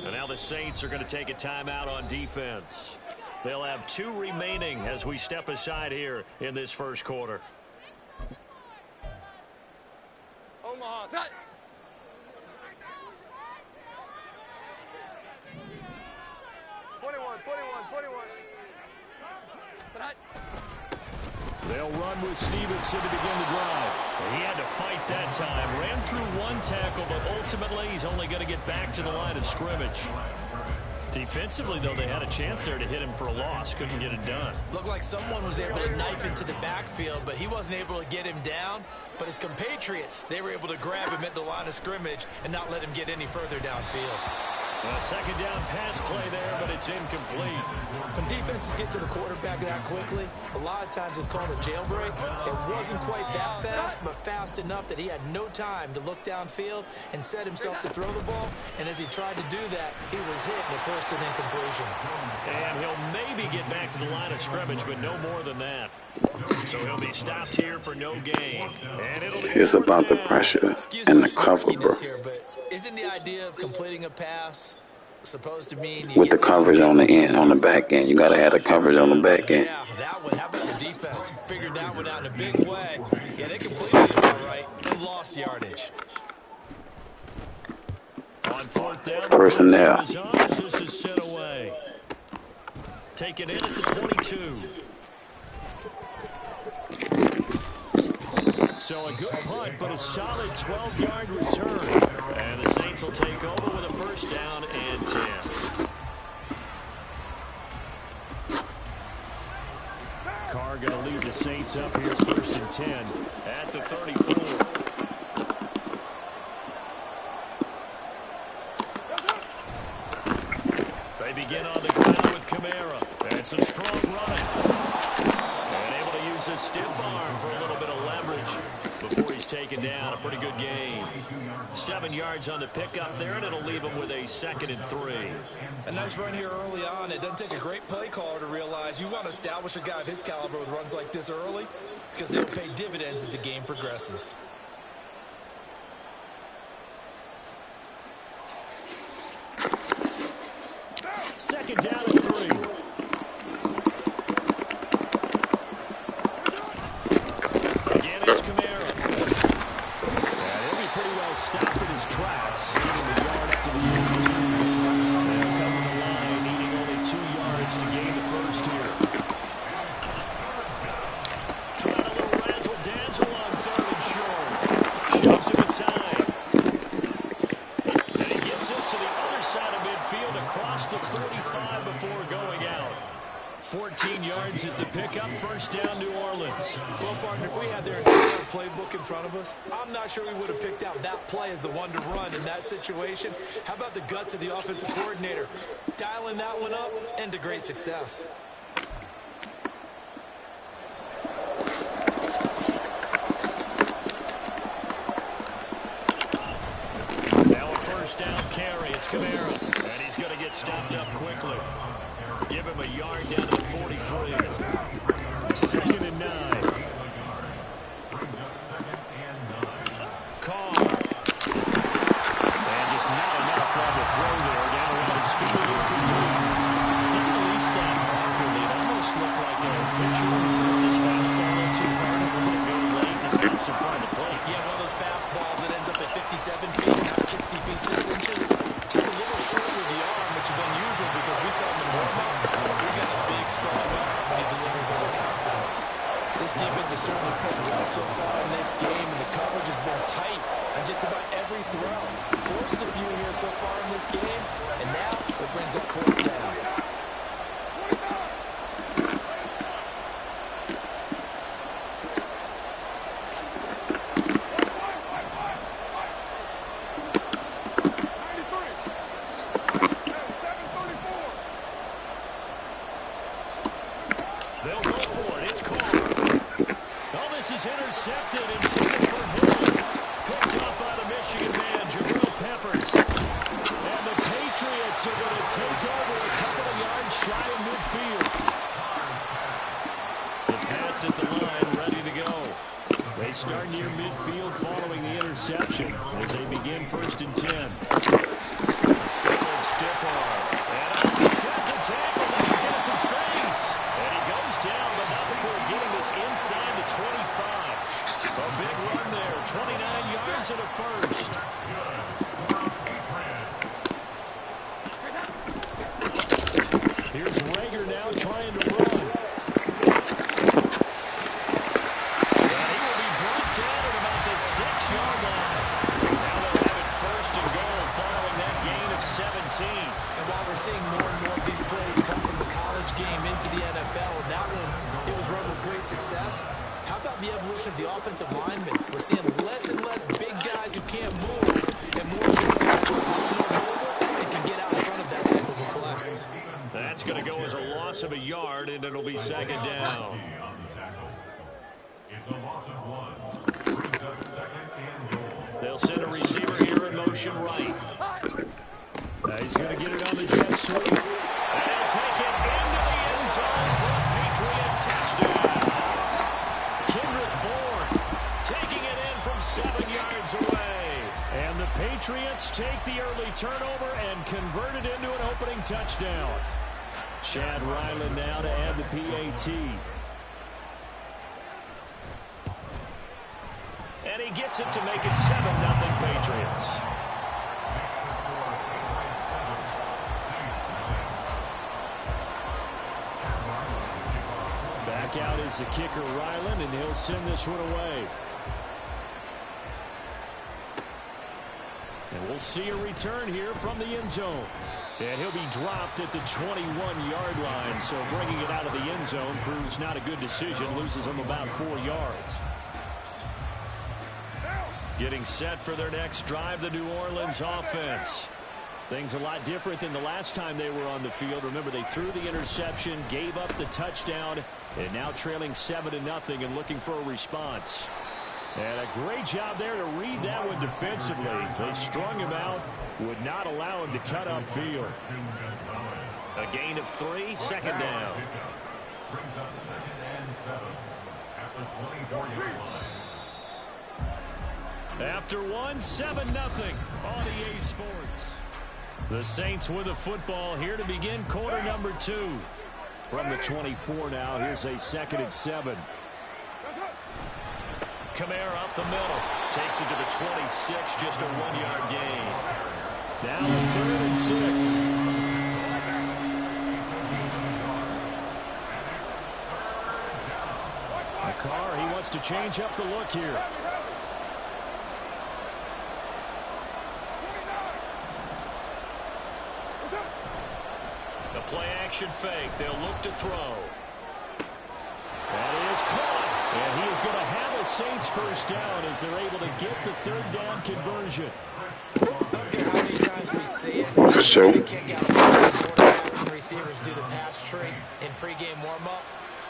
And now the Saints are going to take a timeout on defense. They'll have 2 remaining as we step aside here in this first quarter. Omaha, set. They'll run with Stevenson to begin the drive. He had to fight that time. Ran through 1 tackle, but ultimately he's only going to get back to the line of scrimmage. Defensively, though, they had a chance there to hit him for a loss. Couldn't get it done. Looked like someone was able to knife into the backfield, but he wasn't able to get him down. But his compatriots, they were able to grab him at the line of scrimmage and not let him get any further downfield. A second down pass play there, but it's incomplete. When defenses get to the quarterback that quickly, a lot of times it's called a jailbreak. It wasn't quite that fast, but fast enough that he had no time to look downfield and set himself to throw the ball. And as he tried to do that, he was hit in the first and incompletion. And he'll maybe get back to the line of scrimmage, but no more than that. So he'll be stopped here for no gain. And it'll be it's about the pressure and the cover, bro. Here, but isn't the idea of completing a pass supposed to mean with the coverage on the end, on the back end? You got to have the coverage on the back end. Yeah, that one. How about the defense? Figured that one out in a big way. Yeah, they completed it all right and lost yardage. On 4th down, personnel. This is set away. Taken in at the 22. So a good punt, but a solid 12-yard return. And the Saints will take over with a first down and 10. Carr going to lead the Saints up here first and 10 at the 34. They begin on the ground with Kamara. And some strong running. And able to use a stiff arm for a little bit of leverage before he's taken down. A pretty good game. 7 yards on the pickup there, and it'll leave him with a 2nd and 3. A nice run here early on. It doesn't take a great play caller to realize you want to establish a guy of his caliber with runs like this early because they'll pay dividends as the game progresses. Second down and 3. Stopped in his tracks, the yard up to the 42. They'll come to the line, needing only 2 yards to gain the first here. Trying a little razzle-dazzle on 3rd and short. Shoves him aside. And he gets us to the other side of midfield across the 35 before going out. 14 yards is the pickup. First down, New Orleans. Well, partner, if we had their entire playbook in front of us, I'm not sure we would have picked out that play as the one to run in that situation. How about the guts of the offensive coordinator? Dialing that one up and to great success. Now a first down carry. It's Kamara. And he's going to get stopped up quickly. Give him a yard down to the 43. 2nd and 9. Carr. And just not enough on the throw there. Down around his feet. He released that awkwardly. It almost looked like a pitcher threw his fastball in too hard and let it go late and bounced in front of the plate. Yeah, one of those fastballs that ends up at 57 feet, not 60 feet, 6 inches. Just a little short with the arm, which is unusual because we saw him in warm-ups. He's got a big, strong arm, and he delivers under confidence. This defense has certainly played well so far in this game, and the coverage has been tight on just about every throw. Forced a few here so far in this game, and now it brings up 4th down. They'll go for it. It's Carr. Oh, this is intercepted and taken for Hill. Picked up by the Michigan man, Jabril Peppers. And the Patriots are going to take over a couple of start near midfield following the interception as they begin 1st and 10. Solid stiff arm. And shreds a tackle. Now he's got some space. And he goes down, but not before getting this inside the 25. A big run there. 29 yards and a first. Here's Rager now trying to run. And he will be brought down at about the 6-yard line. Now they'll have it 1st and goal following that gain of 17. And while we're seeing more and more of these plays come from the college game into the NFL, and that one, it was run with great success. How about the evolution of the offensive linemen? We're seeing less and less big guys who can't move, and more big guys who are more mobile and can get out in front of that type of a play. That's going to go as a loss of a yard, and it'll be 2nd down. It's a loss of 1. Brings up 2nd and goal. They'll send a receiver here in motion right. He's going to get it on the jet sweep. And he'll take it into the end zone for a Patriot touchdown. Kendrick Bourne taking it in from 7 yards away. And the Patriots take the early turnover and convert it into an opening touchdown. Chad Ryland now to add the PAT. And he gets it to make it 7-0 Patriots. Back out is the kicker Ryland, and he'll send this one away. And we'll see a return here from the end zone. And he'll be dropped at the 21-yard line, so bringing it out of the end zone proves not a good decision, loses him about 4 yards. Getting set for their next drive, the New Orleans offense. Things a lot different than the last time they were on the field. Remember, they threw the interception, gave up the touchdown, and now trailing 7-0 and looking for a response. And a great job there to read that one defensively. They strung him out, would not allow him to cut upfield. A gain of 3, 2nd down. Brings up 2nd and 7 at the 24-yard line. After 1, 7-0 on EA Sports. The Saints with the football here to begin quarter number 2. From the 24 now, here's a 2nd and 7. Kamara up the middle. Takes it to the 26, just a 1-yard gain. Now 3rd and 6. McCarr, he wants to change up the look here. The play action fake. They'll look to throw. That is caught. And he is going to have a Saints 1st down as they're able to get the 3rd down conversion. I don't care how many times we see it. For sure. Quarterbacks and receivers do the pass tree in pregame warm-up.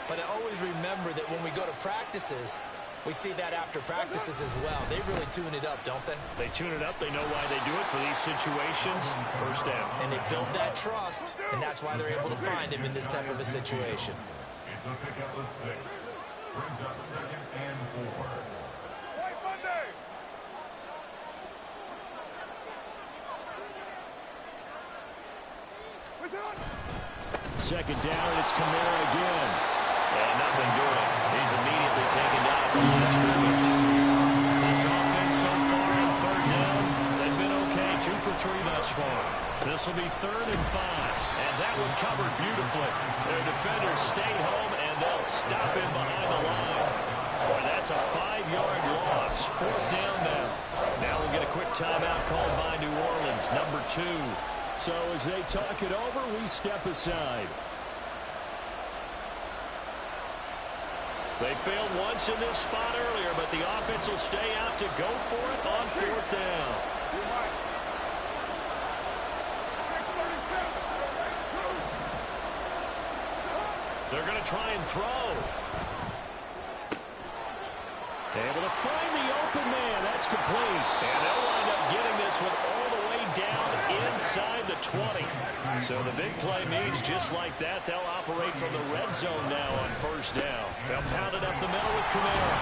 But I always remember that when we go to practices, we see that after practices as well. They really tune it up, don't they? They tune it up. They know why they do it for these situations. 1st down. And they build that trust, and that's why they're able to find him in this type of a situation. It's a pickup of 6. Brings up 2nd and 4. Second down, and it's Kamara again. And nothing doing. He's immediately taken down at the line of scrimmage. This offense so far on 3rd down, they've been okay. 2 for 3 thus far. This will be 3rd and 5. And that one covered beautifully. Their defenders stayed home, and they'll stop him behind the line. Boy, that's a 5-yard loss. 4th down now. Now we'll get a quick timeout called by New Orleans, number 2. So as they talk it over, we step aside. They failed once in this spot earlier, but the offense will stay out to go for it on 4th down. They're going to try and throw. Able to find the open man. That's complete. And they'll wind up getting this one all the way down inside the 20. So the big play means just like that, they'll operate from the red zone now on 1st down. They'll pound it up the middle with Kamara.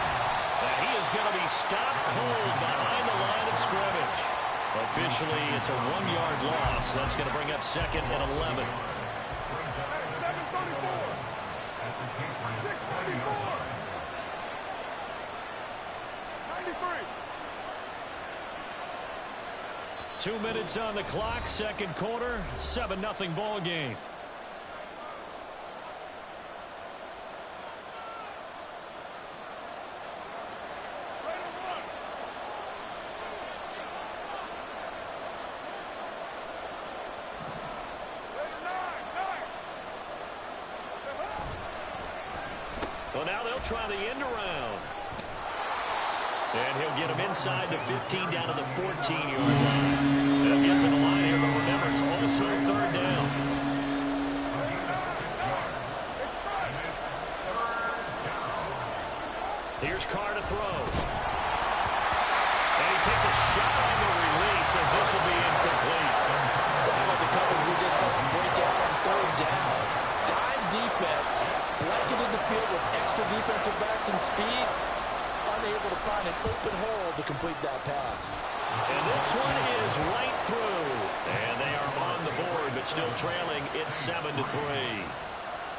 And he is going to be stopped cold behind the line of scrimmage. Officially, it's a 1-yard loss. That's going to bring up 2nd and 11. 2 minutes on the clock, second quarter, 7-0 ball game. Well, now they'll try the end around. And he'll get him inside the 15 down to the 14-yard line. They'll get to the line here, but remember, it's also 3rd down. Here's Carr to throw. And he takes a shot on the release as this will be incomplete. How about the coverage we just saw break out on 3rd down? Dime defense, blanketed the field with extra defensive backs and speed. Unable to find an open hole to complete that pass. And this one is right through. And they are on the board, but still trailing. It's 7-3.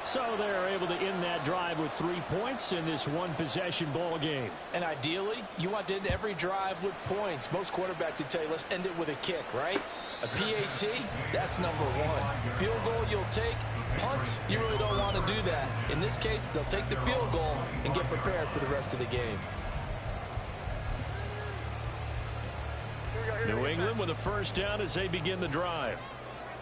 So they're able to end that drive with 3 points in this one-possession ball game. And ideally, you want to end every drive with points. Most quarterbacks would tell you, let's end it with a kick, right? A PAT, that's number 1. Field goal you'll take. Punts, you really don't want to do that. In this case, they'll take the field goal and get prepared for the rest of the game. New England with a first down as they begin the drive.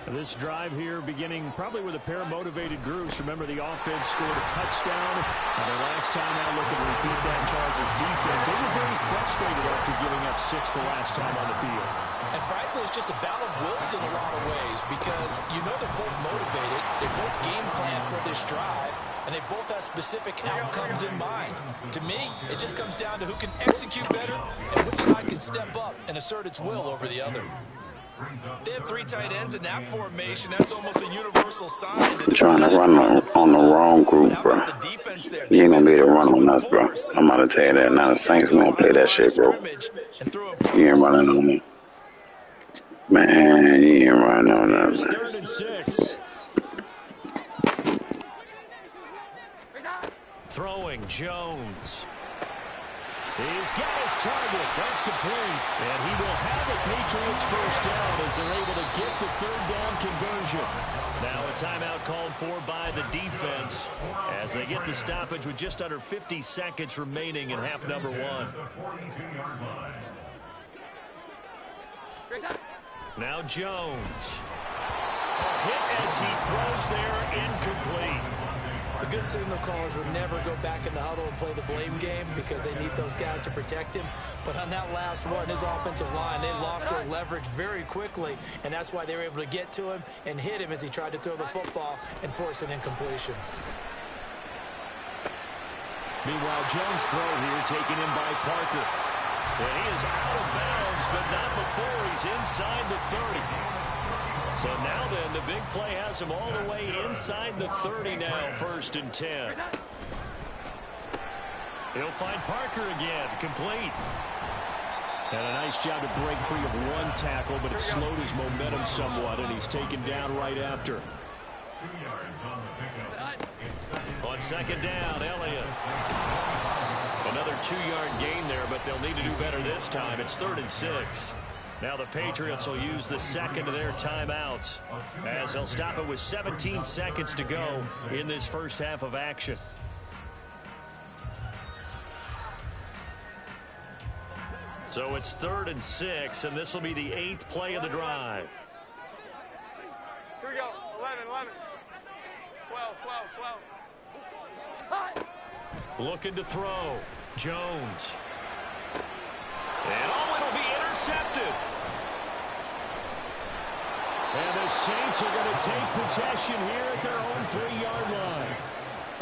This drive here beginning probably with a pair of motivated groups. Remember, the offense scored a touchdown. And their last time out looking to repeat that Chargers defense. They were very frustrated after giving up 6 the last time on the field. And frankly, it's just a battle of wills in a lot of ways because you know they're both motivated. They both game plan for this drive. And they both have specific outcomes in mind. To me, it just comes down to who can execute better and which side can step up and assert its will over the other. They have 3 tight ends in that formation. That's almost a universal sign. Trying to run on the wrong group, bro. You ain't gonna be able to run on us, bro. I'm about to tell you that. Now the Saints gonna play that shit, bro. You ain't running on me. Man, you ain't running on us, man. 3rd and 6. Throwing Jones. He's got his target. That's complete. And he will have the Patriots first down as they're able to get the 3rd down conversion. Now a timeout called for by the defense as they get the stoppage with just under 50 seconds remaining in half number 1. Now Jones. A hit as he throws there, incomplete. The good signal callers would never go back in the huddle and play the blame game because they need those guys to protect him. But on that last one, his offensive line, they lost their leverage very quickly, and that's why they were able to get to him and hit him as he tried to throw the football and force an incompletion. Meanwhile, Jones' throw here taken in by Parker. And he is out of bounds, but not before he's inside the 30. So now then, the big play has him all the way inside the 30 now, 1st and 10. He'll find Parker again, complete. And a nice job to break free of 1 tackle, but it slowed his momentum somewhat, and he's taken down right after. 2 yards on the pickup. On 2nd down, Elliott. Another 2-yard gain there, but they'll need to do better this time. It's 3rd and 6. Now the Patriots will use the 2nd of their timeouts as they'll stop it with 17 seconds to go in this first half of action. So it's 3rd and 6, and this will be the 8th play of the drive. Here we go. 11, 11. 12, 12, 12. Looking to throw. Jones. And it'll be intercepted. And the Saints are going to take possession here at their own 3-yard line.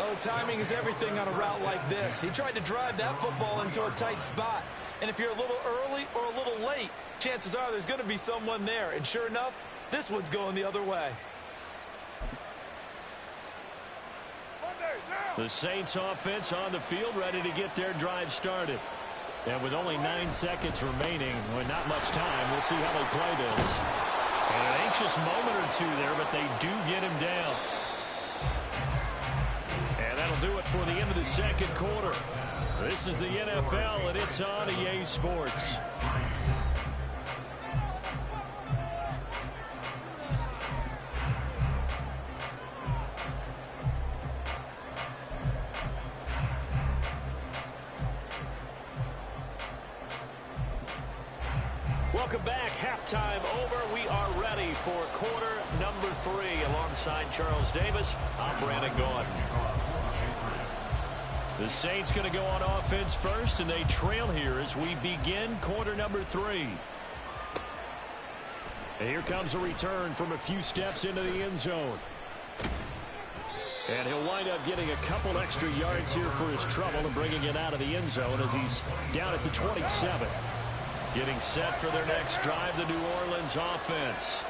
Oh, timing is everything on a route like this. He tried to drive that football into a tight spot. And if you're a little early or a little late, chances are there's going to be someone there. And sure enough, this one's going the other way. Monday. The Saints offense on the field, ready to get their drive started. And with only 9 seconds remaining, with not much time, we'll see how they play this. And an anxious moment or two there, but they do get him down. And that'll do it for the end of the second quarter. This is the NFL, and it's on EA Sports. Welcome back. Halftime over. We are ready for quarter number 3. Alongside Charles Davis, I'm Brandon Gaudin. The Saints going to go on offense first, and they trail here as we begin quarter number 3. And here comes a return from a few steps into the end zone. And he'll wind up getting a couple extra yards here for his trouble and bringing it out of the end zone as he's down at the 27. Getting set for their next drive, the New Orleans offense.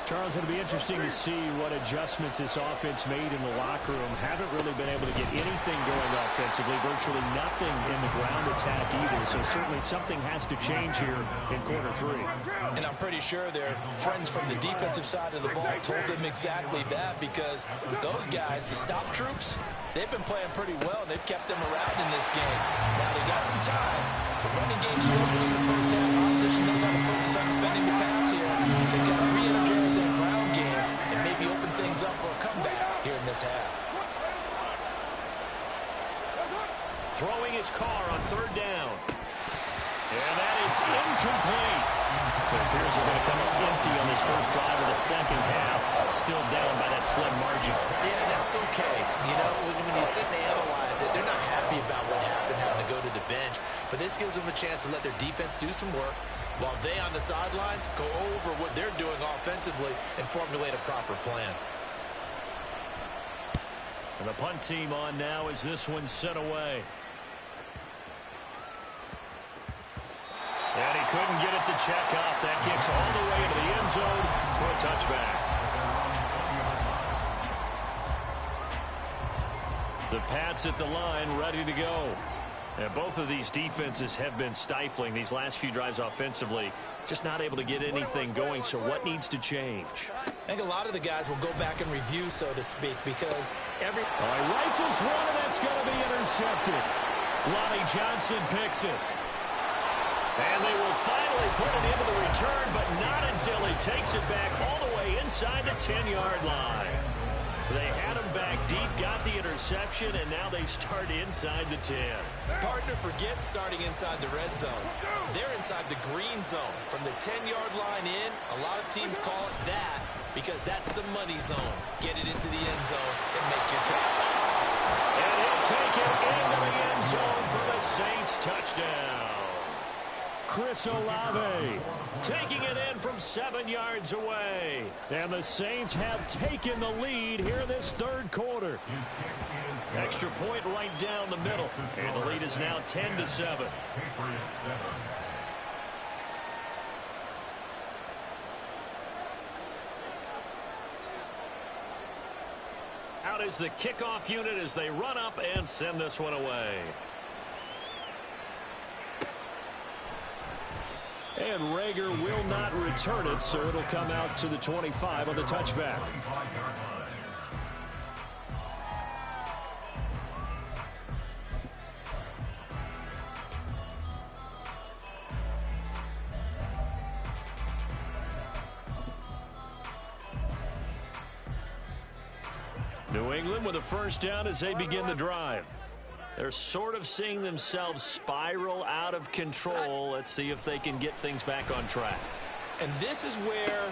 Charles, it'll be interesting to see what adjustments this offense made in the locker room. Haven't really been able to get anything going offensively, virtually nothing in the ground attack either. So certainly something has to change here in quarter 3. And I'm pretty sure their friends from the defensive side of the ball told them exactly that, because those guys, the stop troops, they've been playing pretty well, and they've kept them around in this game. Now they got some time. The running game struggled in the first half. Opposition knows how to focus on defending the pass here. They've got to re-energize that ground game and maybe open things up for a comeback here in this half. Throwing his car on third down. And that is incomplete. It appears they're going to come up empty on this first drive of the second half. Still down by that slim margin. Yeah, that's okay. You know, when you sit and analyze it, they're not happy about what happened, having to go to the bench. But this gives them a chance to let their defense do some work while they on the sidelines go over what they're doing offensively and formulate a proper plan. And the punt team on now as this one's sent away. And he couldn't get it to check up. That kicks all the way into the end zone for a touchback. The Pats at the line, ready to go. And both of these defenses have been stifling these last few drives offensively. Just not able to get anything going, so what needs to change? I think a lot of the guys will go back and review, so to speak, because every... All right, rifles one, and that's going to be intercepted. Lonnie Johnson picks it. And they will finally put it into the return, but not until he takes it back all the way inside the 10-yard line. They had him back deep, got the interception, and now they start inside the 10. Partner forgets starting inside the red zone. They're inside the green zone. From the 10-yard line in, a lot of teams call it that because that's the money zone. Get it into the end zone and make your cash. And he'll take it into the end zone for the Saints touchdown. Chris Olave taking it in from 7 yards away. And the Saints have taken the lead here this third quarter. Extra point right down the middle. And the lead is now 10-7. Out is the kickoff unit as they run up and send this one away. And Rager will not return it, so it'll come out to the 25 on the touchback. New England with a first down as they begin the drive. They're sort of seeing themselves spiral out of control. Let's see if they can get things back on track. And this is where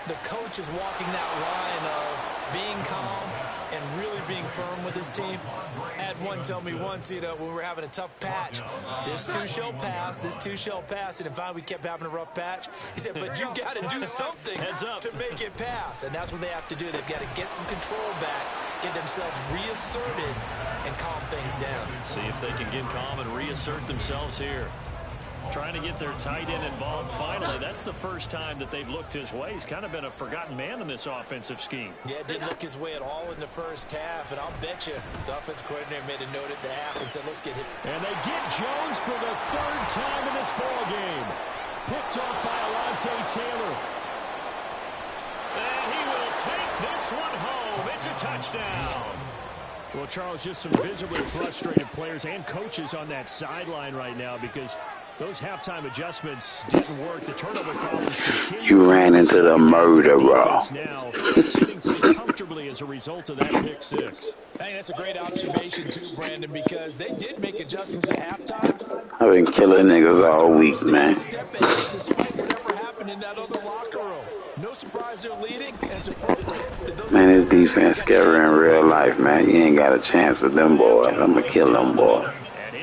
the coach is walking that line of being calm and really being firm with his team. I had one tell me once, you know, when we were having a tough patch, this too shall pass, this too shall pass. And finally we kept having a rough patch. He said, but you got to do something to make it pass. And that's what they have to do. They've got to get some control back, get themselves reasserted, and calm things down. See if they can get calm and reassert themselves here. Trying to get their tight end involved finally. That's the first time that they've looked his way. He's kind of been a forgotten man in this offensive scheme. Yeah, didn't look his way at all in the first half, and I'll bet you the offense coordinator made a note at the half and said, let's get him. And they get Jones for the third time in this ball game. Picked off by Alontae Taylor. And he will take this one home. It's a touchdown. Well, Charles, just some visibly frustrated players and coaches on that sideline right now because those halftime adjustments didn't work. The turnover problems continue. You ran into the murderer. Now sitting pretty comfortably as a result of that pick six. I think that's a great observation too, Brandon, because they did make adjustments at halftime. I've been killing niggas all week, man. Step ahead despite whatever happened in that other locker room. No surprise they're leading, and it's appropriate. Man, this defense scary in real life, man. You ain't got a chance with them boys. I'm gonna kill them boys.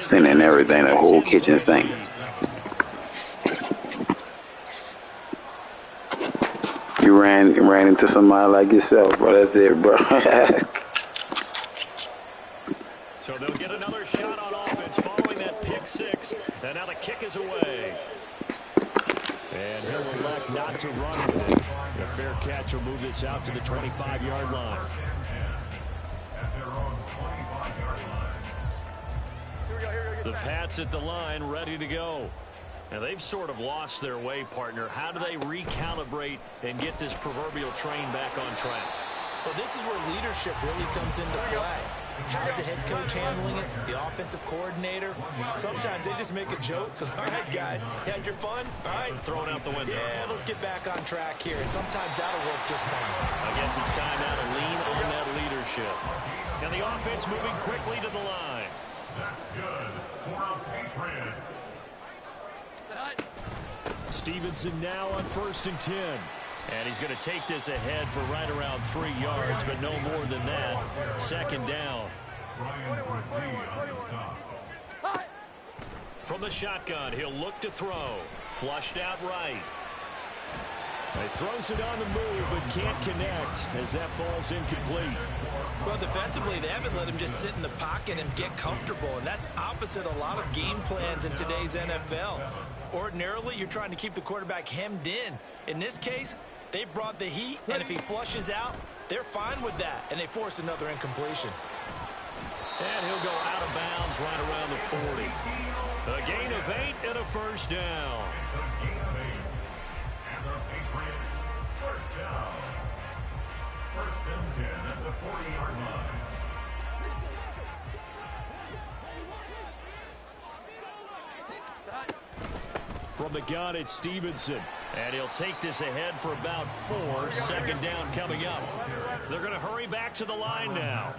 Sending everything, the whole kitchen sink. You ran into somebody like yourself, bro. That's it, bro. So they'll get another shot on offense following that pick six. And now the kick is away. And he'll elect not to run with it. A fair catch will move this out to the 25-yard line. The Pats at the line, ready to go. Now, they've sort of lost their way, partner. How do they recalibrate and get this proverbial train back on track? Well, this is where leadership really comes into play. How's the head coach handling it? The offensive coordinator? Sometimes they just make a joke. All right, guys, had your fun? All right. Thrown out the window. Yeah, let's get back on track here. And sometimes that'll work just fine. I guess it's time now to lean on that leadership. And the offense moving quickly to the line. That's good for our Patriots. Stevenson now on 1st and 10. And he's going to take this ahead for right around 3 yards, but no more than that. 2nd down. From the shotgun, he'll look to throw. Flushed out right. He throws it on the move, but can't connect as that falls incomplete. Well, defensively, they haven't let him just sit in the pocket and get comfortable, and that's opposite a lot of game plans in today's NFL. Ordinarily, you're trying to keep the quarterback hemmed in. In this case, they brought the heat, and if he flushes out, they're fine with that, and they force another incompletion. And he'll go out of bounds right around the 40. A gain of 8 and a 1st down. First down. 1st and 10 at the 40-yard line. From the gun, it's Stevenson. And he'll take this ahead for about 4. 2nd down coming up. They're going to hurry back to the line now.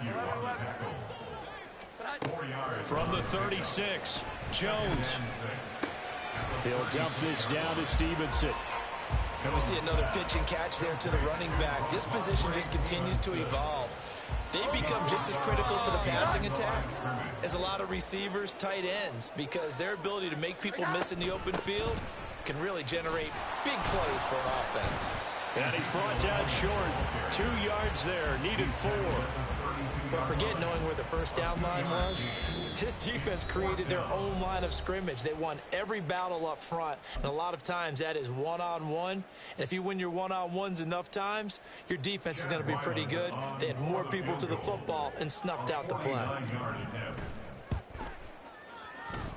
From the 36, Jones. He'll dump this down to Stevenson. And we see another pitch and catch there to the running back. This position just continues to evolve. They become just as critical to the passing attack as a lot of receivers, tight ends, because their ability to make people miss in the open field can really generate big plays for an offense. And he's brought down short. 2 yards there, needed 4. But forget knowing where the first down line was. This defense created their own line of scrimmage. They won every battle up front, and a lot of times that is one-on-one. And if you win your one-on-ones enough times, your defense is going to be pretty good. They had more people to the football and snuffed out the play.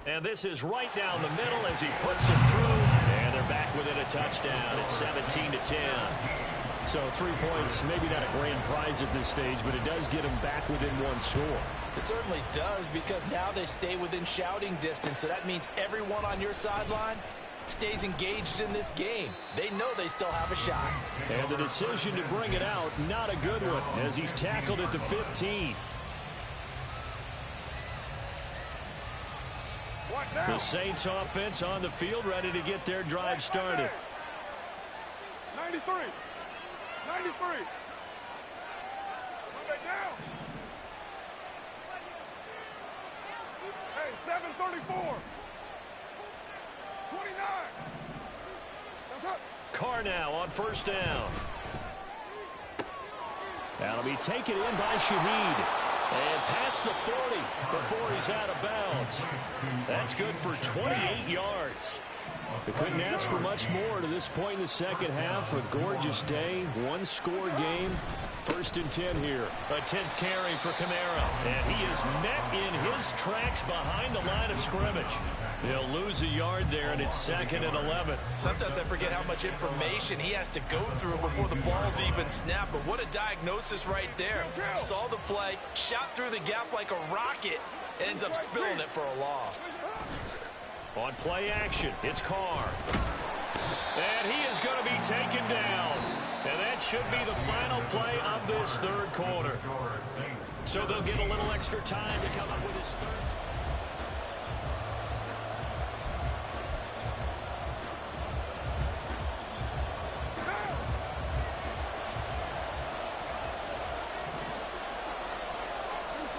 And this is right down the middle as he puts it through. And they're back within a touchdown. It's 17-10. So 3 points, maybe not a grand prize at this stage, but it does get them back within 1 score. It certainly does, because now they stay within shouting distance. So that means everyone on your sideline stays engaged in this game. They know they still have a shot. And the decision to bring it out, not a good one, as he's tackled at the 15. The Saints offense on the field, ready to get their drive started. 93. 93. Come back down. Hey, 734. 29. That's up. Carr now on 1st down. That'll be taken in by Shaheed. And past the 40 before he's out of bounds. That's good for 28 yards. Saints. They couldn't ask for much more to this point in the second half. A gorgeous day, one-score game. 1st and 10 here. A 10th carry for Kamara. And he is met in his tracks behind the line of scrimmage. They'll lose a yard there, and it's 2nd and 11. Sometimes I forget how much information he has to go through before the ball's even snapped. But what a diagnosis right there. Saw the play, shot through the gap like a rocket, ends up spilling it for a loss. On play action, it's Carr. And he is going to be taken down. And that should be the final play of this 3rd quarter. So they'll get a little extra time to come up with his 3rd.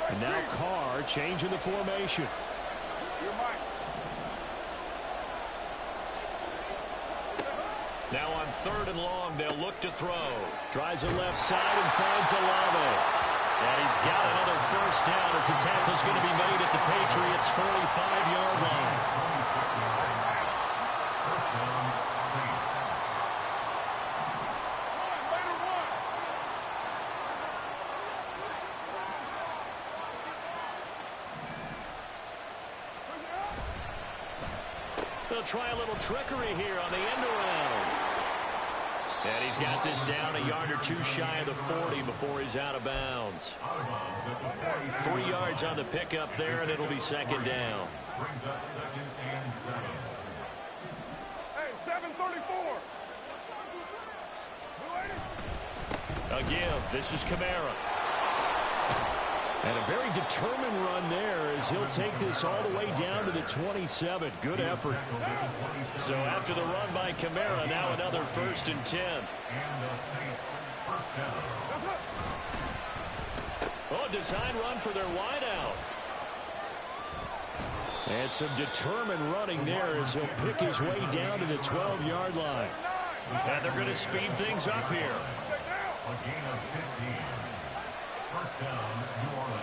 And now Carr changing the formation. Now on 3rd and long, they'll look to throw. Tries the left side and finds Olave. And he's got another 1st down as the tackle's going to be made at the Patriots' 45-yard line. They'll try a little trickery here on the end around. And he's got this down a yard or 2 shy of the 40 before he's out of bounds. 3 yards on the pickup there, and it'll be 2nd down. Brings up 2nd and 7. Hey, 734. A give. This is Kamara. And a very determined run there as he'll take this all the way down to the 27. Good effort. So after the run by Kamara, now another 1st and 10. And the Saints, 1st down. Oh, design run for their wideout. And some determined running there as he'll pick his way down to the 12-yard line. And they're going to speed things up here. A gain of 15. 1st down, New Orleans.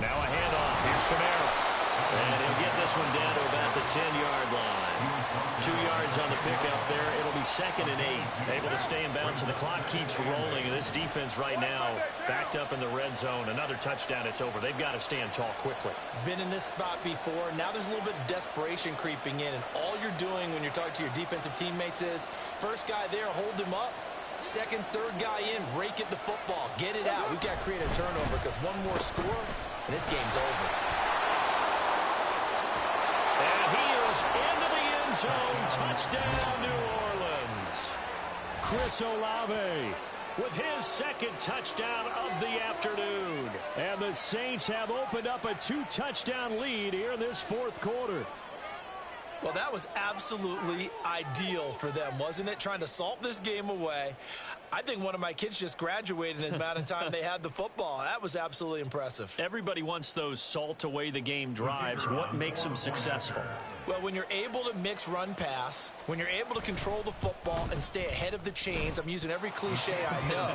Now a handoff. Here's Kamara. And he'll get this one down to about the 10-yard line. 2 yards on the pickup there. It'll be 2nd and 8. Able to stay in bounds, and the clock keeps rolling. And this defense right now backed up in the red zone. Another touchdown, it's over. They've got to stand tall quickly. Been in this spot before. Now there's a little bit of desperation creeping in. And all you're doing when you're talking to your defensive teammates is, first guy there, hold him up. 2nd, 3rd guy in, rake at the football. Get it out. We've got to create a turnover because one more score, and this game's over. And he is into the end zone. Touchdown, New Orleans. Chris Olave with his 2nd touchdown of the afternoon. And the Saints have opened up a 2-touchdown lead here in this 4th quarter. Well, that was absolutely ideal for them, wasn't it? Trying to salt this game away. I think one of my kids just graduated in the amount of time they had the football. That was absolutely impressive. Everybody wants those salt-away-the-game drives. What makes them successful? Well, when you're able to mix run-pass, when you're able to control the football and stay ahead of the chains, I'm using every cliche I know,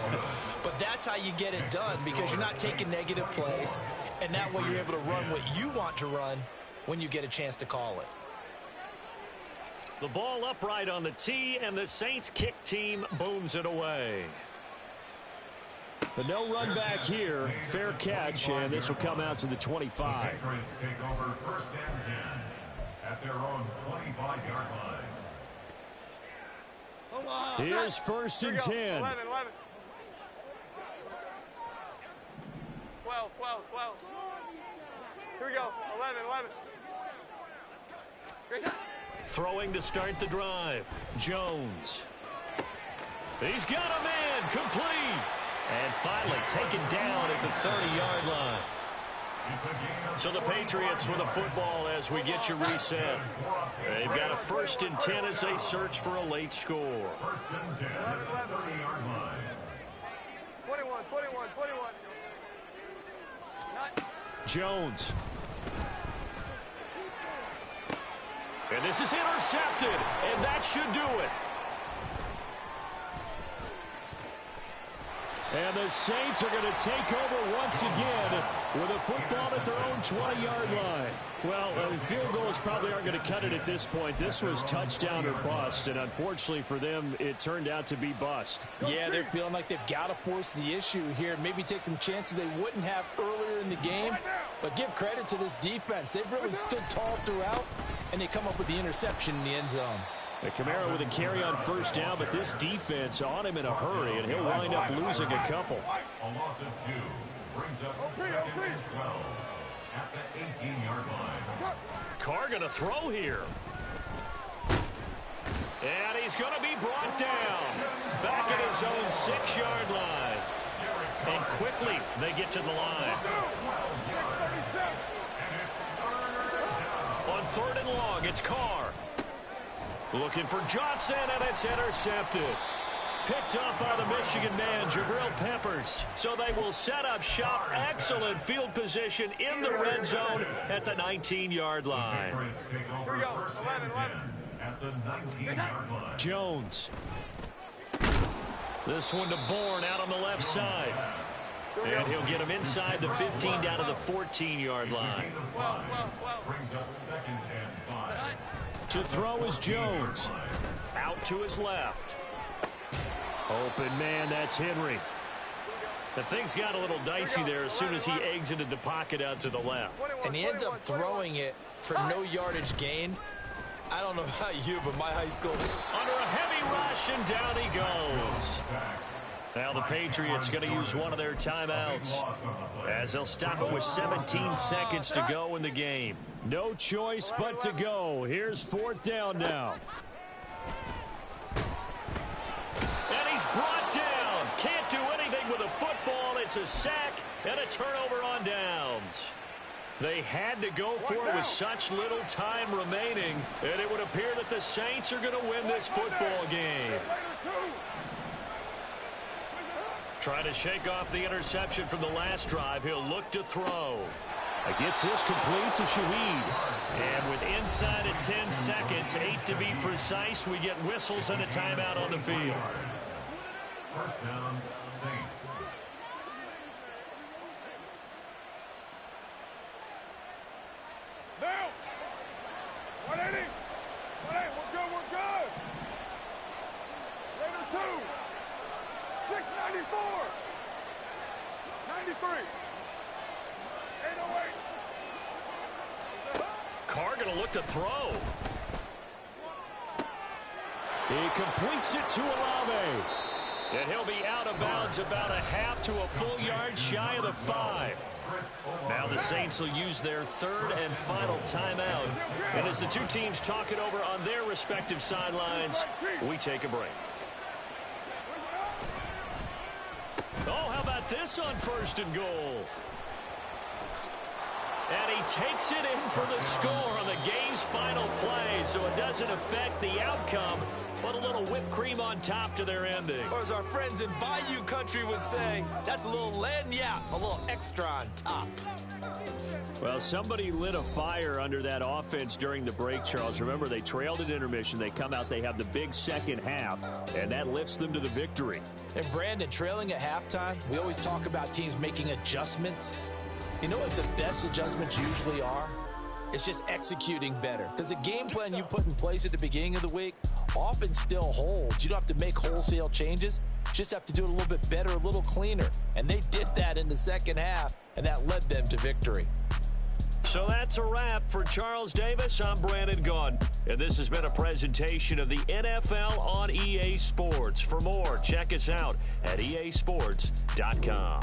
but that's how you get it done because you're not taking negative plays, and that way you're able to run what you want to run when you get a chance to call it. The ball upright on the tee, and the Saints kick team booms it away. But no run back here. Fair catch, and this will come out to the 25. The Patriots take over 1st and 10 at their own 25-yard line. Here's 1st and 10. 11, 11. 12, 12, 12. Here we go. 11, 11. Great job. Throwing to start the drive. Jones. He's got a man. Complete. And finally taken down at the 30-yard line. So the Patriots with a football as we get you reset. They've got a 1st and 10 as they search for a late score. 1st and 10 at the 30-yard line. 21, 21, 21. Jones. And this is intercepted, and that should do it. And the Saints are going to take over once again with a football at their own 20-yard line. Well, field goals probably aren't going to cut it at this point. This was touchdown or bust, and unfortunately for them, it turned out to be bust. Yeah, they're feeling like they've got to force the issue here. Maybe take some chances they wouldn't have earlier in the game. But give credit to this defense. They've really stood tall throughout, and they come up with the interception in the end zone. Camaro with a carry on first down, but this defense on him in a hurry, and he'll wind up losing a couple. A loss of 2 brings up 2nd and 12 at the 18-yard line. Carr going to throw here. And he's going to be brought down back at his own 6-yard line. And quickly they get to the line. On 3rd and long, it's Carr. Looking for Johnson, and it's intercepted. Picked up by the Michigan man, Jabril Peppers. So they will set up shop. Excellent field position in the red zone at the 19-yard line. Here we go, 11. At the 19-yard line. Jones. This one to Bourne out on the left side. And he'll get him inside the 15 down to the 14-yard line. Brings up 2nd and 5. To throw is Jones. Out to his left. Open man, that's Henry. The things got a little dicey there as soon as he exited the pocket out to the left. And he ends up throwing it for no yardage gained. I don't know about you, but my high school... Under a heavy rush, and down he goes. Now the Patriots going to use one of their timeouts as they'll stop it with 17 seconds to go in the game. No choice but to go. Here's 4th down now. And he's brought down. Can't do anything with a football. It's a sack and a turnover on downs. They had to go for it with such little time remaining, and it would appear that the Saints are going to win this football game. Trying to shake off the interception from the last drive. He'll look to throw. Gets this complete to Shaheed. And with inside of 10 seconds, 8 to be precise, we get whistles and a timeout on the field. First down, Saints. Now! 180! 180, we're good! Later 2! 694! 93! 808! Carr going to look to throw. He completes it to Olave. And he'll be out of bounds about a half to a full yard shy of the 5. Now the Saints will use their 3rd and final timeout. And as the two teams talk it over on their respective sidelines, we take a break. Oh, how about this on 1st and goal? And he takes it in for the score on the game's final play, so it doesn't affect the outcome, but a little whipped cream on top to their ending. Or as our friends in Bayou Country would say, that's a little lagniappe, a little extra on top. Well, somebody lit a fire under that offense during the break, Charles. Remember, they trailed at intermission. They come out, they have the big second half, and that lifts them to the victory. And Brandon, trailing at halftime, we always talk about teams making adjustments. You know what the best adjustments usually are? It's just executing better. Because the game plan you put in place at the beginning of the week often still holds. You don't have to make wholesale changes. You just have to do it a little bit better, a little cleaner. And they did that in the second half, and that led them to victory. So that's a wrap for Charles Davis. I'm Brandon Gaudin, and this has been a presentation of the NFL on EA Sports. For more, check us out at easports.com.